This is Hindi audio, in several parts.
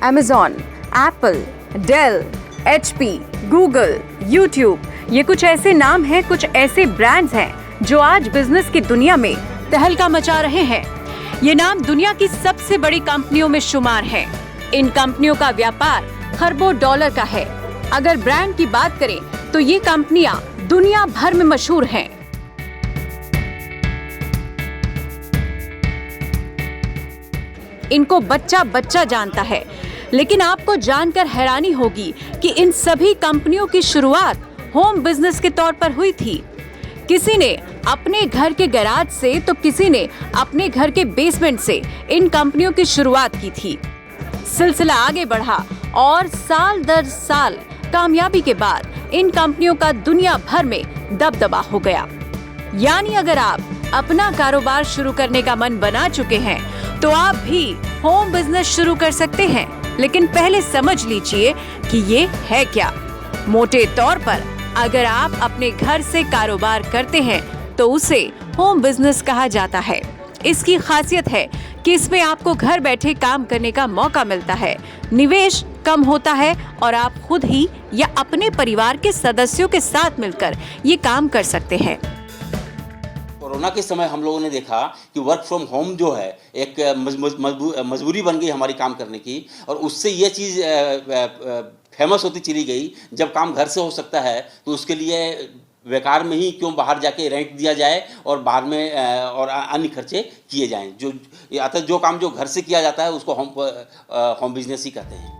Amazon, Apple, Dell, HP, Google, YouTube, ये कुछ ऐसे नाम हैं, कुछ ऐसे ब्रांड्स हैं जो आज बिजनेस की दुनिया में तहलका मचा रहे हैं। ये नाम दुनिया की सबसे बड़ी कंपनियों में शुमार हैं। इन कंपनियों का व्यापार खरबों डॉलर का है। अगर ब्रांड की बात करें तो ये कंपनियां दुनिया भर में मशहूर हैं। इनको बच्चा बच्चा जानता है, लेकिन आपको जानकर हैरानी होगी कि इन सभी कंपनियों की शुरुआत होम बिजनेस के तौर पर हुई थी। किसी ने अपने घर के गैराज से तो किसी ने अपने घर के बेसमेंट से इन कंपनियों की शुरुआत की थी। सिलसिला आगे बढ़ा और साल दर साल कामयाबी के बाद इन कंपनियों का दुनिया भर में दबदबा हो गया। यानी अगर आप अपना कारोबार शुरू करने का मन बना चुके हैं तो आप भी होम बिजनेस शुरू कर सकते हैं, लेकिन पहले समझ लीजिए कि ये है क्या। मोटे तौर पर अगर आप अपने घर से कारोबार करते हैं तो उसे होम बिजनेस कहा जाता है। इसकी खासियत है कि इसमें आपको घर बैठे काम करने का मौका मिलता है, निवेश कम होता है और आप खुद ही या अपने परिवार के सदस्यों के साथ मिलकर ये काम कर सकते हैं। कोरोना के समय हम लोगों ने देखा कि वर्क फ्रॉम होम जो है एक मजबूरी बन गई हमारी काम करने की, और उससे ये चीज़ फेमस होती चली गई। जब काम घर से हो सकता है तो उसके लिए बेकार में ही क्यों बाहर जाके रेंट दिया जाए और बाहर में और अन्य खर्चे किए जाएं। जो काम जो घर से किया जाता है उसको होम बिजनेस ही कहते हैं।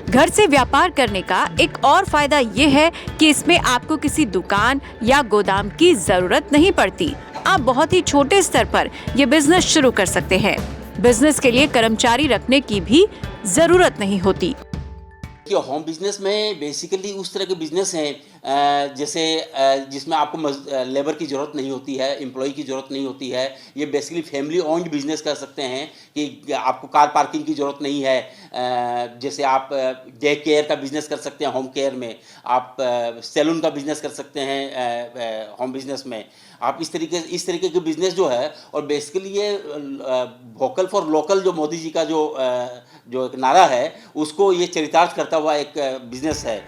घर से व्यापार करने का एक और फायदा ये है कि इसमें आपको किसी दुकान या गोदाम की जरूरत नहीं पड़ती। आप बहुत ही छोटे स्तर पर ये बिजनेस शुरू कर सकते हैं। बिजनेस के लिए कर्मचारी रखने की भी जरूरत नहीं होती। कि होम बिजनेस में बेसिकली उस तरह के बिजनेस हैं जैसे जिसमें आपको लेबर की ज़रूरत नहीं होती है, एम्प्लॉय की ज़रूरत नहीं होती है। ये बेसिकली फैमिली ओन्ड बिजनेस कर सकते हैं कि आपको कार पार्किंग की ज़रूरत नहीं है। जैसे आप डे केयर का बिज़नेस कर सकते हैं होम केयर में, आप सैलून का बिज़नेस कर सकते हैं होम बिजनेस में। आप इस तरीके के बिज़नेस जो है, और बेसिकली ये वोकल फॉर लोकल जो मोदी जी का जो एक नारा है उसको ये चरितार्थ करता हुआ एक बिजनेस है।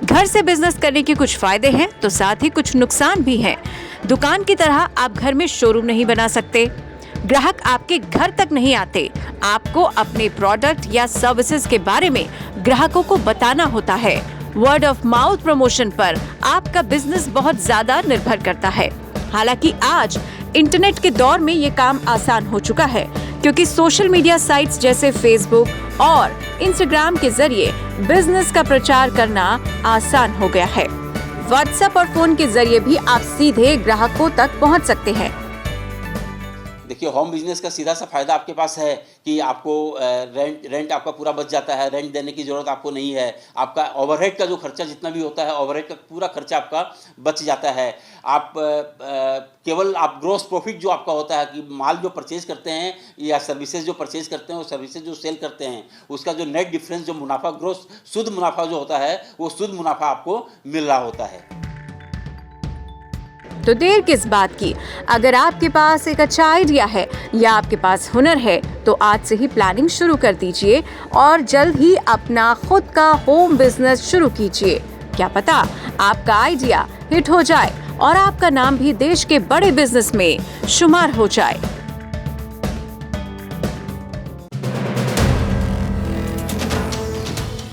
घर से बिजनेस करने के कुछ फायदे हैं तो साथ ही कुछ नुकसान भी हैं। दुकान की तरह आप घर में शोरूम नहीं बना सकते, ग्राहक आपके घर तक नहीं आते। आपको अपने प्रोडक्ट या सर्विसेज के बारे में ग्राहकों को बताना होता है। वर्ड ऑफ माउथ प्रमोशन पर आपका बिजनेस बहुत ज्यादा निर्भर करता है। हालांकि आज इंटरनेट के दौर में ये काम आसान हो चुका है, क्योंकि सोशल मीडिया साइट्स जैसे फेसबुक और इंस्टाग्राम के जरिए बिजनेस का प्रचार करना आसान हो गया है। व्हाट्सएप और फोन के जरिए भी आप सीधे ग्राहकों तक पहुंच सकते हैं। देखिए, होम बिजनेस का सीधा सा फायदा आपके पास है कि आपको रेंट आपका पूरा बच जाता है। रेंट देने की ज़रूरत आपको नहीं है। आपका ओवरहेड का जो खर्चा जितना भी होता है, ओवरहेड का पूरा खर्चा आपका बच जाता है। आप केवल आप ग्रॉस प्रॉफिट जो आपका होता है कि माल जो परचेज करते हैं या सर्विसेज जो परचेज करते हैं, वो सर्विसेज जो सेल करते हैं, उसका जो नेट डिफरेंस जो मुनाफा ग्रॉस शुद्ध मुनाफा जो होता है, वो शुद्ध मुनाफा आपको मिल रहा होता है। तो देर किस बात की, अगर आपके पास एक अच्छा आइडिया है या आपके पास हुनर है तो आज से ही प्लानिंग शुरू कर दीजिए और जल्द ही अपना खुद का होम बिजनेस शुरू कीजिए। क्या पता आपका आइडिया हिट हो जाए और आपका नाम भी देश के बड़े बिजनेस में शुमार हो जाए।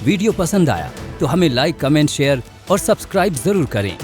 वीडियो पसंद आया तो हमें लाइक, कमेंट, शेयर और सब्सक्राइब जरूर करें।